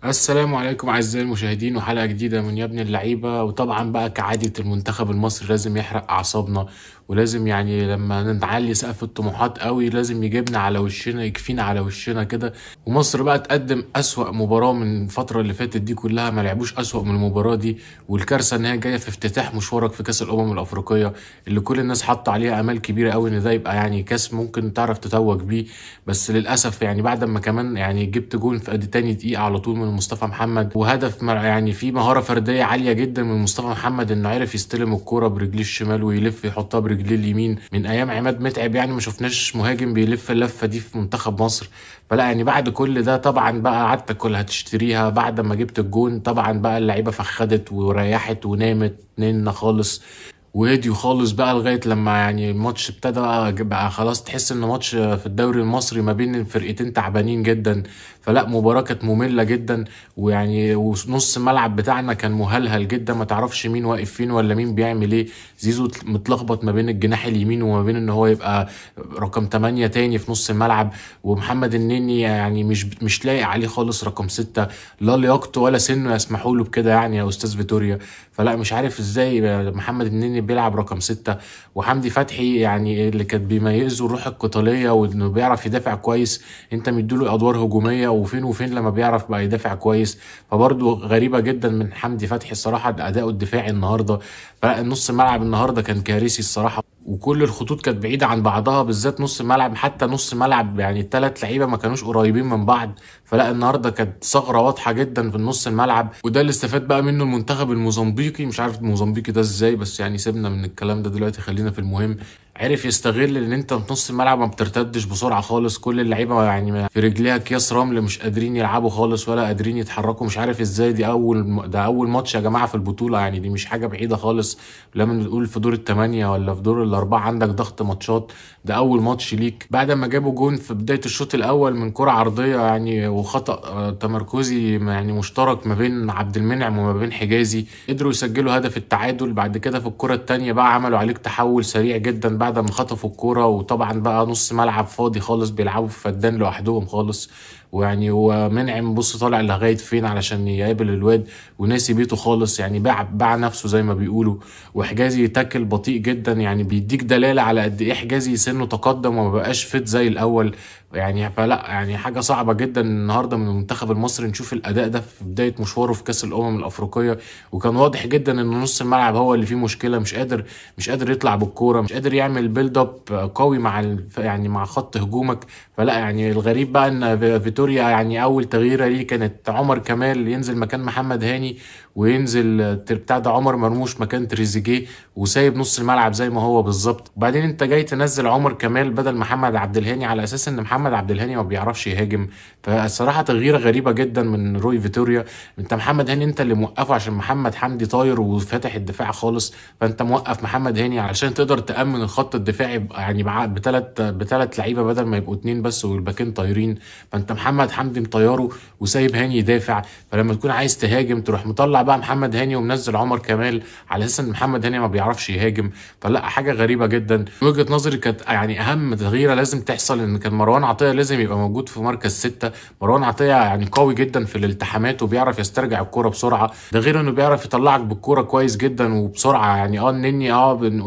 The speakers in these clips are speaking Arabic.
السلام عليكم أعزائي المشاهدين، وحلقة جديدة من يا ابن اللعيبة. وطبعا بقى كعادة المنتخب المصري لازم يحرق أعصابنا، ولازم يعني لما نعلي سقف الطموحات قوي لازم يجيبنا على وشنا، يكفينا على وشنا كده. ومصر بقى تقدم أسوأ مباراة من الفترة اللي فاتت دي كلها، ما لعبوش أسوأ من المباراة دي. والكارثة إن هي جاية في افتتاح مشوارك في كأس الأمم الأفريقية اللي كل الناس حاطة عليها آمال كبيرة قوي إن ده يبقى يعني كأس ممكن تعرف تتوج بيه. بس للأسف يعني بعد ما كمان يعني جبت جول في قد تاني دقيقة على طول من مصطفى محمد، وهدف يعني في مهارة فردية عالية جدا من مصطفى محمد انه عرف يستلم الكورة برجليه الشمال ويلف يحطها برجليه اليمين. من ايام عماد متعب يعني ما شفناش مهاجم بيلف اللفة دي في منتخب مصر. فلا يعني بعد كل ده طبعا بقى قعدت كل هتشتريها بعد ما جبت الجون. طبعا بقى اللعيبة فخدت وريحت ونامت ننا خالص وهديوا خالص بقى لغايه لما يعني الماتش ابتدى بقى خلاص تحس ان ماتش في الدوري المصري ما بين فرقتين تعبانين جدا. فلا مباراه كانت ممله جدا، ويعني ونص الملعب بتاعنا كان مهلهل جدا، ما تعرفش مين واقف فين ولا مين بيعمل ايه. زيزو متلخبط ما بين الجناح اليمين وما بين ان هو يبقى رقم 8 تاني في نص الملعب، ومحمد النني يعني مش لايق عليه خالص رقم 6. لا لياقته ولا سنه يسمحوا له بكده يعني يا استاذ فيتوريا. فلا مش عارف ازاي محمد النني بيلعب رقم 6، وحمدي فتحي يعني اللي كانت بيميزه الروح القتالية وانه بيعرف يدافع كويس، انت مديله ادوار هجومية وفين وفين لما بيعرف بقى يدافع كويس. فبرضه غريبة جدا من حمدي فتحي الصراحة اداؤه الدفاعي النهاردة. فالنص الملعب النهاردة كان كارثي الصراحة، وكل الخطوط كانت بعيدة عن بعضها، بالذات نص الملعب. حتى نص الملعب يعني الثلاث لعيبة ما كانوش قريبين من بعض. فلا النهارده كانت ثغرة واضحة جدا في النص الملعب، وده اللي استفاد بقى منه المنتخب الموزمبيقي. مش عارف الموزمبيقي ده ازاي، بس يعني سيبنا من الكلام ده دلوقتي، خلينا في المهم. عرف يستغل ان انت في نص الملعب ما بترتدش بسرعه خالص، كل اللعيبه يعني في رجليها اكياس رمل، مش قادرين يلعبوا خالص ولا قادرين يتحركوا. مش عارف ازاي، ده اول ماتش يا جماعه في البطوله، يعني دي مش حاجه بعيده خالص. لما نقول في دور الثمانيه ولا في دور الاربعه عندك ضغط ماتشات، ده اول ماتش ليك بعد ما جابوا جون في بدايه الشوط الاول من كره عرضيه يعني وخطا تمركزي يعني مشترك ما بين عبد المنعم وما بين حجازي. قدروا يسجلوا هدف التعادل. بعد كده في الكره الثانيه بقى عملوا عليك تحول سريع جدا بعد ما خطفوا الكوره، وطبعا بقى نص ملعب فاضي خالص بيلعبوا في فدان لوحدهم خالص. ويعني هو منعم بص طالع لغايه فين علشان يقابل الواد وناسي بيته خالص، يعني باع نفسه زي ما بيقولوا. وحجازي تاكل بطيء جدا، يعني بيديك دلاله على قد ايه حجازي سنه تقدم وما بقاش فت زي الاول. يعني فلا يعني حاجه صعبه جدا النهارده من المنتخب المصري نشوف الاداء ده في بدايه مشواره في كاس الامم الافريقيه. وكان واضح جدا ان نص الملعب هو اللي فيه مشكله، مش قادر يطلع بالكوره، مش قادر يعمل بيلد اب قوي مع يعني مع خط هجومك. فلا يعني الغريب بقى ان فيتوريا يعني اول تغييره ليه كانت عمر كمال ينزل مكان محمد هاني، وينزل بتاع ده عمر مرموش مكان تريزيجيه، وسايب نص الملعب زي ما هو بالظبط. وبعدين انت جاي تنزل عمر كمال بدل محمد عبد الهاني على اساس ان محمد عبد الهاني ما بيعرفش يهاجم. فالصراحه تغييره غريبه جدا من روي فيتوريا. انت محمد هاني انت اللي موقفه عشان محمد حمدي طاير وفاتح الدفاع خالص، فانت موقف محمد هاني علشان تقدر تامن الخط الدفاعي يعني بثلاث لعيبه بدل ما يبقوا اتنين بس والباكين طايرين. فانت محمد حمدي مطيره وسايب هاني يدافع. فلما تكون عايز تهاجم تروح مطلع بقى محمد هاني ومنزل عمر كمال على اساس ان محمد هاني ما بيعرفش يهاجم. فلا حاجه غريبه جدا. من وجهه نظري كانت يعني اهم تغييره لازم تحصل ان كان مروان عطيه لازم يبقى موجود في مركز 6. مروان عطيه يعني قوي جدا في الالتحامات وبيعرف يسترجع الكوره بسرعه، ده غير انه بيعرف يطلعك بالكوره كويس جدا وبسرعه. يعني النني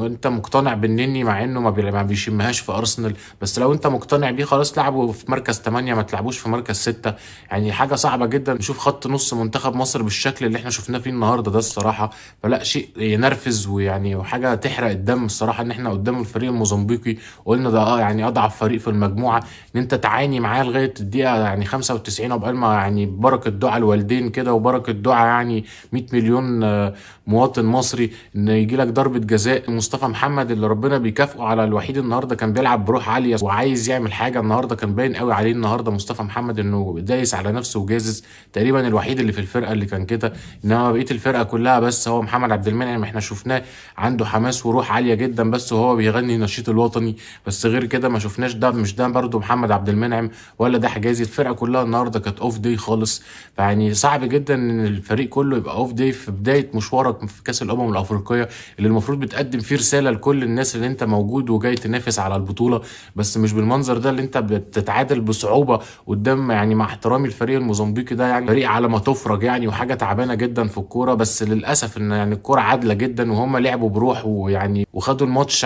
انت مقتنع بالنني مع انه ما بيشمهاش في ارسنال، بس لو انت مقتنع بيه خلاص لعبه في مركز 8 ما تلعبوش في مركز 6. يعني حاجه صعبه جدا نشوف خط نص منتخب مصر بالشكل اللي احنا شفناه فيه النهارده ده الصراحه. فلا شيء ينرفز ويعني وحاجه تحرق الدم الصراحه ان احنا قدام الفريق الموزمبيقي. وقلنا ده يعني اضعف فريق في المجموعه، ان انت تعاني معاه لغايه الدقيقه يعني 95 عقبال ما يعني بركه دعاء الوالدين كده وبركه دعاء يعني 100 مليون مواطن مصري ان يجي لك ضربه جزاء. مصطفى محمد اللي ربنا بيكافئه على الوحيد النهارده كان بيلعب بروح عاليه وعايز يعمل حاجه النهارده، كان باين قوي عليه النهارده مصطفى محمد انه دايس على نفسه وجازز، تقريبا الوحيد اللي في الفرقه اللي كان كده. انما انما بقيه الفرقه كلها بس هو محمد عبد المنعم احنا شفناه عنده حماس وروح عاليه جدا بس وهو بيغني النشيد الوطني، بس غير كده ما شفناش. ده مش ده برده محمد عبد المنعم ولا ده حجازي. الفرقه كلها النهارده كانت اوف داي خالص. فيعني صعب جدا ان الفريق كله يبقى اوف داي في بدايه مشوارك في كاس الامم الافريقيه اللي المفروض بتقدم فيه رساله لكل الناس اللي انت موجود وجاي تنافس على البطوله، بس مش بالمنظر ده اللي انت بتتعادل بصعوبه قدام، يعني مع احترامي الفريق الموزمبيقي ده يعني فريق على ما تفرج يعني، وحاجه تعبانه جدا في الكوره. بس للاسف ان يعني الكوره عادله جدا وهم لعبوا بروح ويعني وخدوا الماتش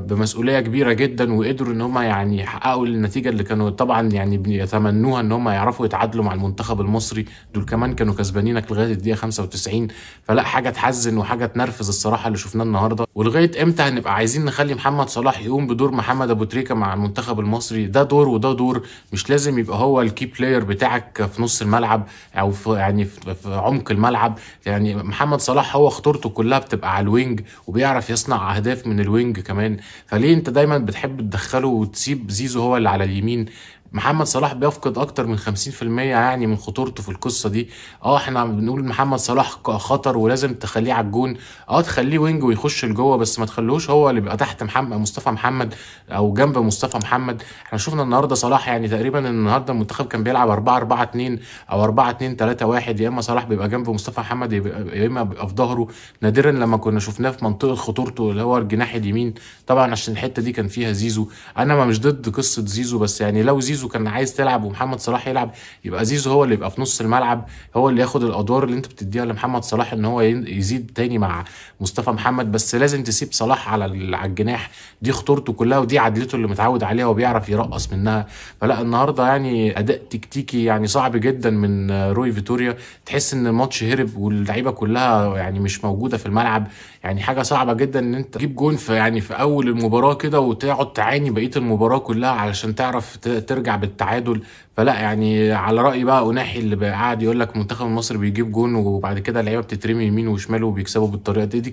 بمسؤوليه كبيره جدا وقدروا ان هم يعني يحققوا النتيجه اللي كانوا طبعا يعني بيتمنوها، ان هم يعرفوا يتعادلوا مع المنتخب المصري. دول كمان كانوا كسبانينك لغايه الدقيقه 95. فلا حاجه تحزن وحاجه تنرفز الصراحه اللي شفناه النهارده. ولغايه امتى هنبقى عايزين نخلي محمد صلاح يقوم بدور محمد ابو تريكه مع المنتخب المصري؟ ده دور وده دور، مش لازم يبقى هو الكي بلاير بتاعك في نص الملعب او في يعني في عمق الملعب. يعني محمد صلاح هو خطورته كلها بتبقى على الوينج وبيعرف يصنع اهداف من الوينج كمان. فليه انت دايما بتحب تدخله وتسيب زيزو هو اللي على اليمين؟ محمد صلاح بيفقد اكتر من 50% يعني من خطورته في القصه دي. احنا بنقول محمد صلاح خطر ولازم تخليه على الجون، تخليه وينج ويخش لجوه، بس ما تخلوش هو اللي بيبقى تحت مصطفى محمد او جنب مصطفى محمد. احنا شفنا النهارده صلاح يعني تقريبا النهارده المنتخب كان بيلعب 4-4-2 او 4-2-3-1، يا اما صلاح بيبقى جنب مصطفى محمد يا اما بيبقى في ظهره. نادرا لما كنا شفناه في منطقه خطورته اللي هو الجناح اليمين، طبعا عشان الحته دي كان فيها زيزو. انا ما مش ضد قصه زيزو، بس يعني لو زيزو كان عايز تلعب ومحمد صلاح يلعب يبقى زيزو هو اللي يبقى في نص الملعب، هو اللي ياخد الادوار اللي انت بتديها لمحمد صلاح ان هو يزيد تاني مع مصطفى محمد. بس لازم تسيب صلاح على الجناح، دي خطورته كلها ودي عدلته اللي متعود عليها وبيعرف يرقص منها. فلا النهارده يعني اداء تكتيكي يعني صعب جدا من روي فيتوريا، تحس ان الماتش هرب واللعيبه كلها يعني مش موجوده في الملعب. يعني حاجه صعبه جدا ان انت تجيب جون في يعني في اول المباراه كده وتقعد تعاني بقيه المباراه كلها علشان تعرف ترجع بالتعادل. فلا يعني على راي بقى اوناحي اللي قاعد يقول لك منتخب مصر بيجيب جون وبعد كده اللعيبه بتترمي يمين وشمال وبيكسبوا بالطريقه دي.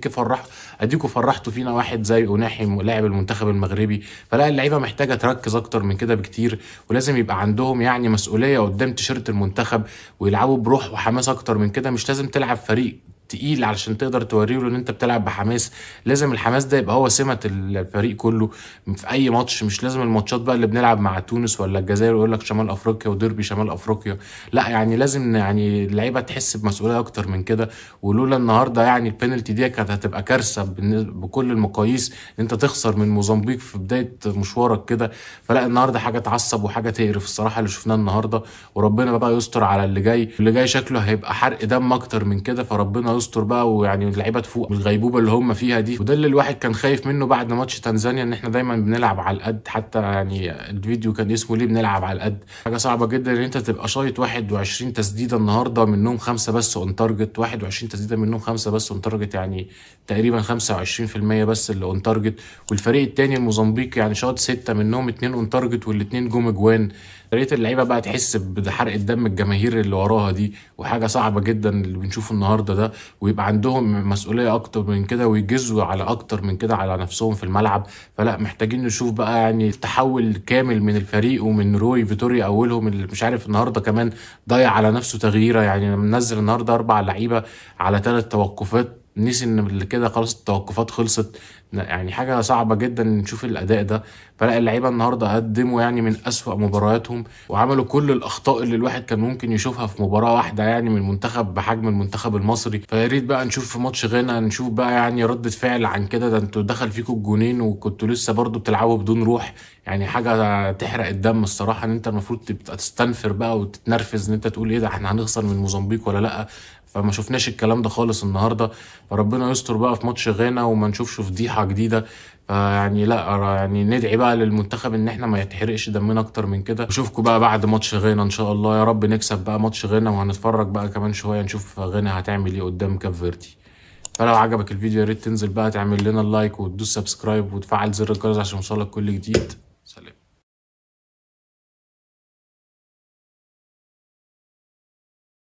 اديكوا فرحتوا فينا واحد زي اوناحي لاعب المنتخب المغربي. فلا اللعيبه محتاجه تركز اكتر من كده بكتير، ولازم يبقى عندهم يعني مسؤوليه قدام تيشيرت المنتخب ويلعبوا بروح وحماس اكتر من كده. مش لازم تلعب فريق تقيل علشان تقدر توريه له ان انت بتلعب بحماس، لازم الحماس ده يبقى هو سمة الفريق كله في اي ماتش. مش لازم الماتشات بقى اللي بنلعب مع تونس ولا الجزائر ويقول لك شمال افريقيا وديربي شمال افريقيا، لا يعني لازم يعني اللعيبه تحس بمسؤوليه اكتر من كده. ولولا النهارده يعني البينالتي دي كانت هتبقى كارثه بكل المقاييس ان انت تخسر من موزمبيق في بدايه مشوارك كده. فلا النهارده حاجه تعصب وحاجه تقرف الصراحه اللي شفناه النهارده. وربنا بقى يستر على اللي جاي شكله هيبقى حرق دم اكتر من كده، فربنا يستر بقى ويعني اللعيبه تفوق من الغيبوبه اللي هم فيها دي. وده اللي الواحد كان خايف منه بعد ماتش تنزانيا، ان احنا دايما بنلعب على القد. حتى يعني الفيديو كان اسمه ليه بنلعب على القد. حاجه صعبه جدا ان انت تبقى شايط 21 تسديده النهارده منهم 5 بس اون تارجت، 21 تسديده منهم 5 بس اون تارجت، يعني تقريبا 25% بس اللي اون تارجت. والفريق الثاني الموزمبيق يعني شاط 6 منهم 2 اون تارجت والاثنين جم اجوان. يا ريت اللعيبه بقى تحس بحرق الدم الجماهير اللي وراها دي، وحاجه صعبه جدا اللي بنشوفه النهارده ده. ويبقى عندهم مسؤوليه اكتر من كده ويجزوا على اكتر من كده على نفسهم في الملعب. فلا محتاجين نشوف بقى يعني تحول كامل من الفريق ومن روي فيتوريا اولهم اللي مش عارف النهارده كمان ضيع على نفسه تغييره. يعني منزل النهارده 4 لعيبه على 3 توقفات، نسي ان اللي كده خلاص التوقفات خلصت. يعني حاجه صعبه جدا نشوف الاداء ده. فلا اللعيبه النهارده قدموا يعني من اسوأ مبارياتهم وعملوا كل الاخطاء اللي الواحد كان ممكن يشوفها في مباراه واحده يعني من منتخب بحجم المنتخب المصري. فيا ريت بقى نشوف في ماتش غانا نشوف بقى يعني ردة فعل عن كده. ده انتوا دخل فيكم الجونين وكنتوا لسه برضو بتلعبوا بدون روح، يعني حاجه تحرق الدم الصراحه. ان انت المفروض تبقى تستنفر بقى وتتنرفز ان انت تقول ايه ده احنا هنخسر من موزمبيق ولا لا. فما شفناش الكلام ده خالص النهارده. فربنا يستر بقى في ماتش غانا وما نشوفش فضيحه جديده. فيعني لا يعني ندعي بقى للمنتخب ان احنا ما يتحرقش دمنا اكتر من كده. اشوفكم بقى بعد ماتش غانا ان شاء الله، يا رب نكسب بقى ماتش غانا وهنتفرج بقى كمان شويه نشوف غانا هتعمل ايه قدام كاب فيردي. فلو عجبك الفيديو يا ريت تنزل بقى تعمل لنا اللايك وتدوس سبسكرايب وتفعل زر الجرس عشان يوصلك كل جديد. سلام.